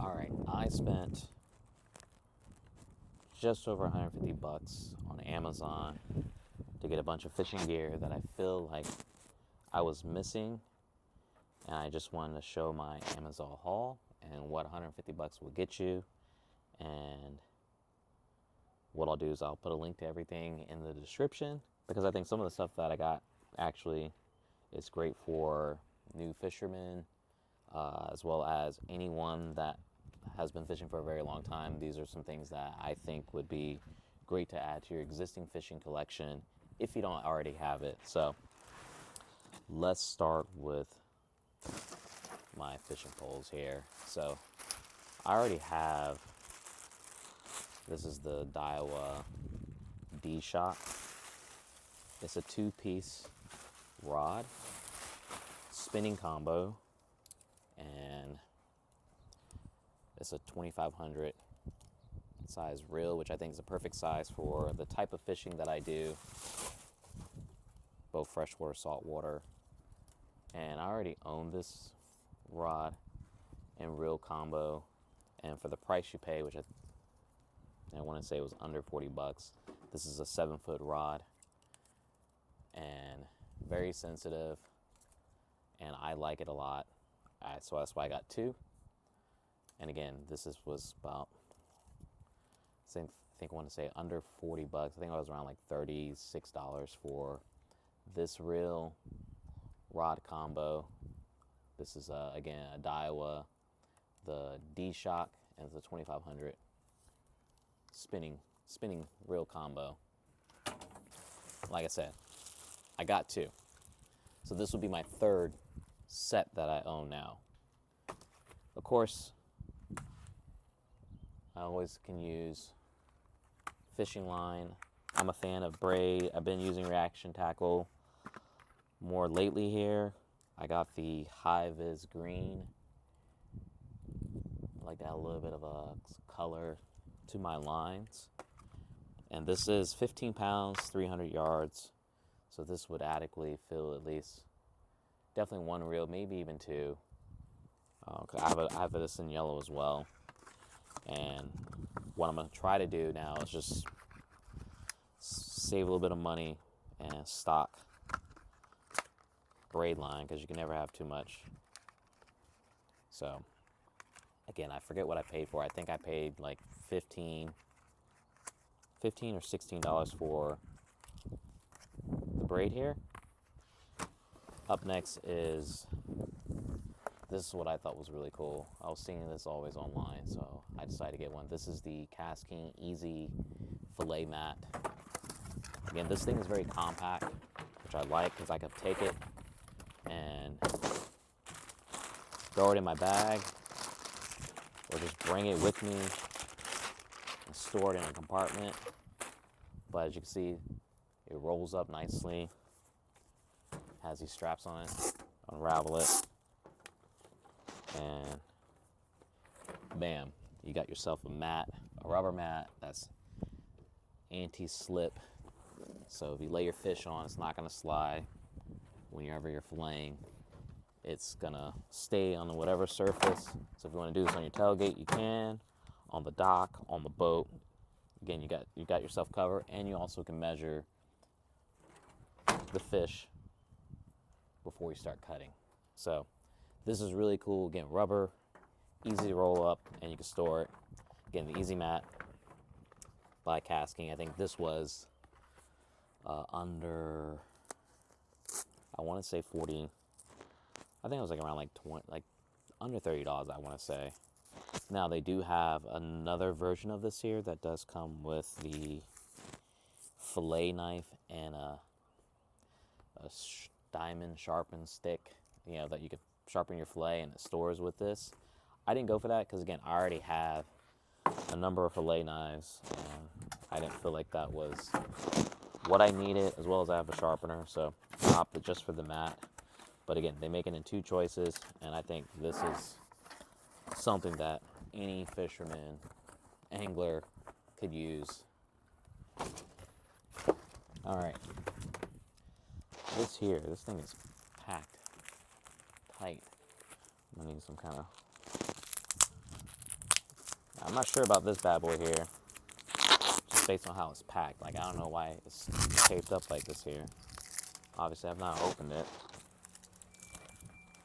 All right, I spent just over 150 bucks on Amazon to get a bunch of fishing gear that I feel like I was missing, and I just wanted to show my Amazon haul and what 150 bucks will get you. And what I'll do is I'll put a link to everything in the description, because I think some of the stuff that I got actually is great for new fishermen, as well as anyone that has been fishing for a very long time. These are some things that I think would be great to add to your existing fishing collection if you don't already have it. So let's start with my fishing poles here. So I already have, this is the Daiwa D-Shock. It's a 2-piece rod, spinning combo, and it's a 2500 size reel, which I think is a perfect size for the type of fishing that I do, both freshwater, saltwater. And I already own this rod and reel combo, and for the price you pay, which I want to say it was under 40 bucks, this is a 7-foot rod and very sensitive, and I like it a lot. So that's why I got 2. And again, was about, I think I want to say under 40 bucks. I think I was around like $36 for this reel rod combo. This is again a Daiwa, the D-Shock, and it's a 2500 spinning reel combo. Like I said, I got 2. So this will be my 3rd set that I own now. Of course, I always can use fishing line. I'm a fan of braid. I've been using reaction tackle more lately here. I got the High Vis Green. I like to add a little bit of a color to my lines. And this is 15 pounds, 300 yards. So this would adequately fill at least, definitely 1 reel, maybe even 2. I have this in yellow as well. And what I'm going to try to do now is just save a little bit of money and stock braid line, because you can never have too much. So again, I forget what I paid for. I think I paid like $15 or $16 for the braid here. Up next is, this is what I thought was really cool. I was seeing this always online, so I decided to get one. This is the KastKing Easy Fillet Mat. Again, this thing is very compact, which I like, because I can take it and throw it in my bag, or just bring it with me and store it in a compartment. But as you can see, it rolls up nicely, has these straps on it, unravel it, and bam, you got yourself a rubber mat that's anti-slip. So if you lay your fish on, it's not going to slide whenever you're filleting. It's going to stay on whatever surface. So if you want to do this on your tailgate, you can. On the dock, on the boat. Again, you got yourself covered, and you also can measure the fish before you start cutting. So this is really cool. Again, rubber, easy to roll up, and you can store it. Again, the Easy Mat by KastKing. I think this was under, I want to say 40. I think it was like around like 20, like under $30, I want to say. Now they do have another version of this here that does come with the fillet knife and a diamond sharpened stick, that you can sharpen your fillet, and it stores with this. I didn't go for that because, again, I already have a number of fillet knives, and I didn't feel like that was what I needed, as well as I have a sharpener, so I opted just for the mat. But again, they make it in 2 choices, and I think this is something that any fisherman, angler could use. All right. This thing is packed tight. I'm gonna need some kind of I'm not sure about this bad boy here, just based on how it's packed. Like, I don't know why it's taped up like this here. Obviously, I've not opened it,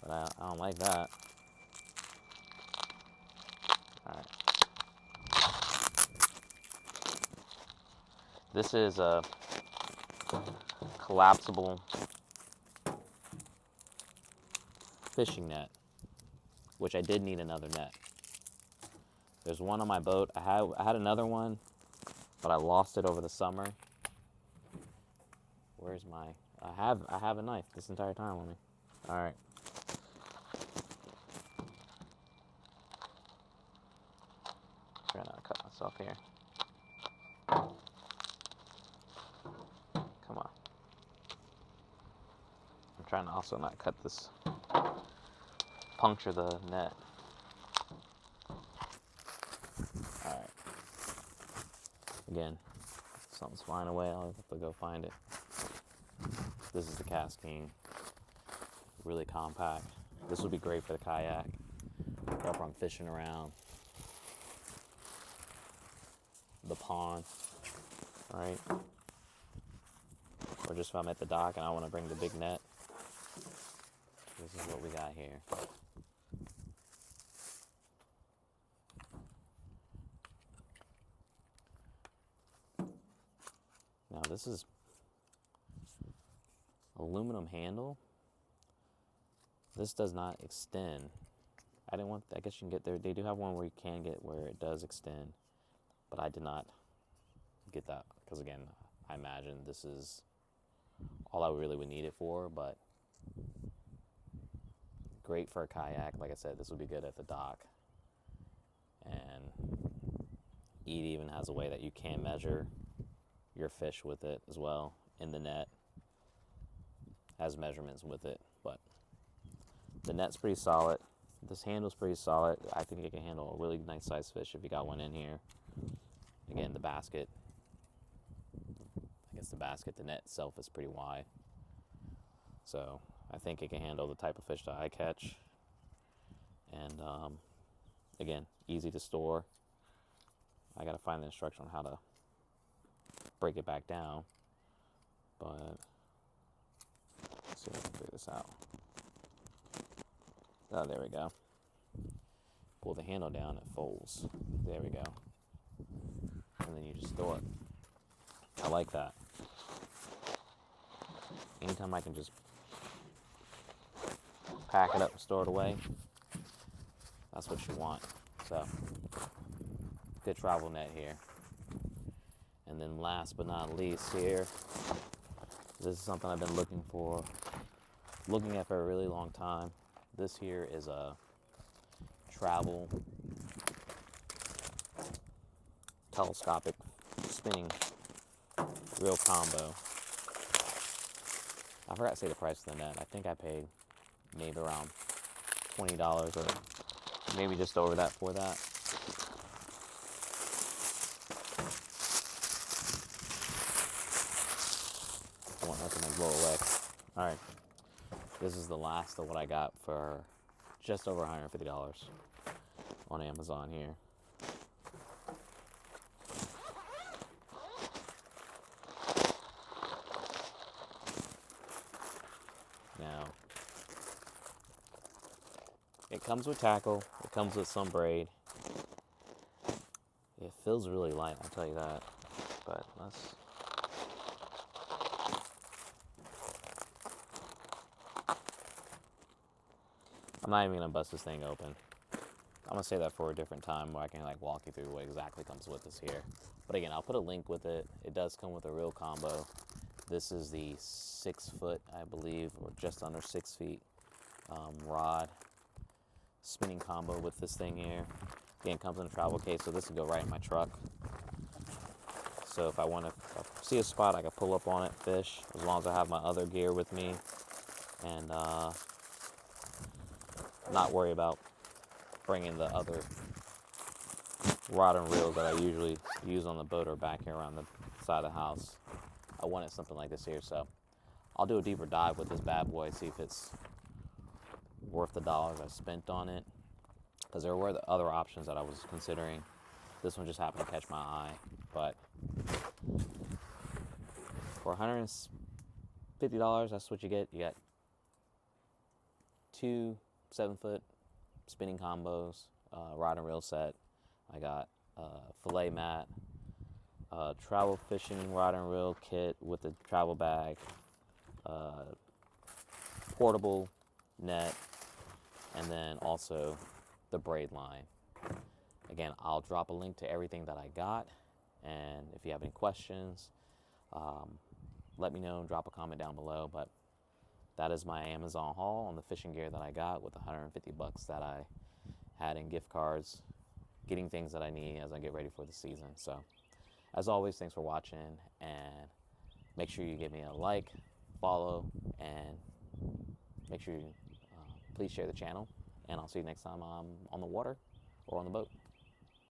but I don't like that. All right. This is a collapsible fishing net, which I did need another net. There's one on my boat. I had another one, but I lost it over the summer. Where's my? I have a knife this entire time on me. All right. Trying not to cut myself here. Come on. I'm trying to also not cut this, puncture the net. All right. Again, something's flying away. I'll have to go find it. This is the Cast King. Really compact. This would be great for the kayak. Or if I'm fishing around the pond, right? Or just if I'm at the dock and I want to bring the big net. This is what we got here. Now this is aluminum handle. This does not extend. I guess you can get there. They do have one where you can get where it does extend, but I did not get that because, again, I imagine this is all I really would need it for, but great for a kayak. Like I said, this would be good at the dock. And it even has a way that you can measure your fish with it as well in the net. Has measurements with it, but the net's pretty solid. This handle's pretty solid. I think it can handle a really nice sized fish if you got one in here. Again, the basket. I guess the net itself is pretty wide. So I think it can handle the type of fish that I catch. And again, easy to store. I gotta find the instruction on how to break it back down. But let's see if I can figure this out. Oh, there we go. Pull the handle down, it folds. There we go. And then you just store it. I like that. Anytime I can just pack it up and store it away, that's what you want. So, good travel net here. And then last but not least here, this is something I've been looking at for a really long time. This here is a travel telescopic spinning reel combo. I forgot to say the price of the net. I think I paid maybe around $20 or maybe just over that for that. I want nothing to blow away. All right. This is the last of what I got for just over $150 on Amazon here. Now, it comes with tackle. It comes with some braid. It feels really light, I'll tell you that. But let's... I'm not even gonna bust this thing open. I'm gonna say that for a different time where I can like walk you through what exactly comes with this here. But again, I'll put a link with it. It does come with a reel combo. This is the 6 foot, I believe, or just under 6 feet rod spinning combo with this thing here. Again, it comes in a travel case, so this will go right in my truck. So if I want to see a spot, I can pull up on it, fish, as long as I have my other gear with me, and not worry about bringing the other rod and reels that I usually use on the boat or back here around the side of the house. I wanted something like this here, so I'll do a deeper dive with this bad boy, see if it's worth the dollars I spent on it, because there were the other options that I was considering This one just happened to catch my eye. But for $150, that's what you get. You got 2 7-foot spinning combos, rod and reel set. I got fillet mat, travel fishing rod and reel kit with the travel bag, portable net, and then also the braid line. Again, I'll drop a link to everything that I got, and if you have any questions, let me know, drop a comment down below. But that is my Amazon haul on the fishing gear that I got with $150 that I had in gift cards, getting things that I need as I get ready for the season. So as always, thanks for watching, and make sure you give me a like, follow, and make sure you please share the channel, and I'll see you next time I'm on the water or on the boat.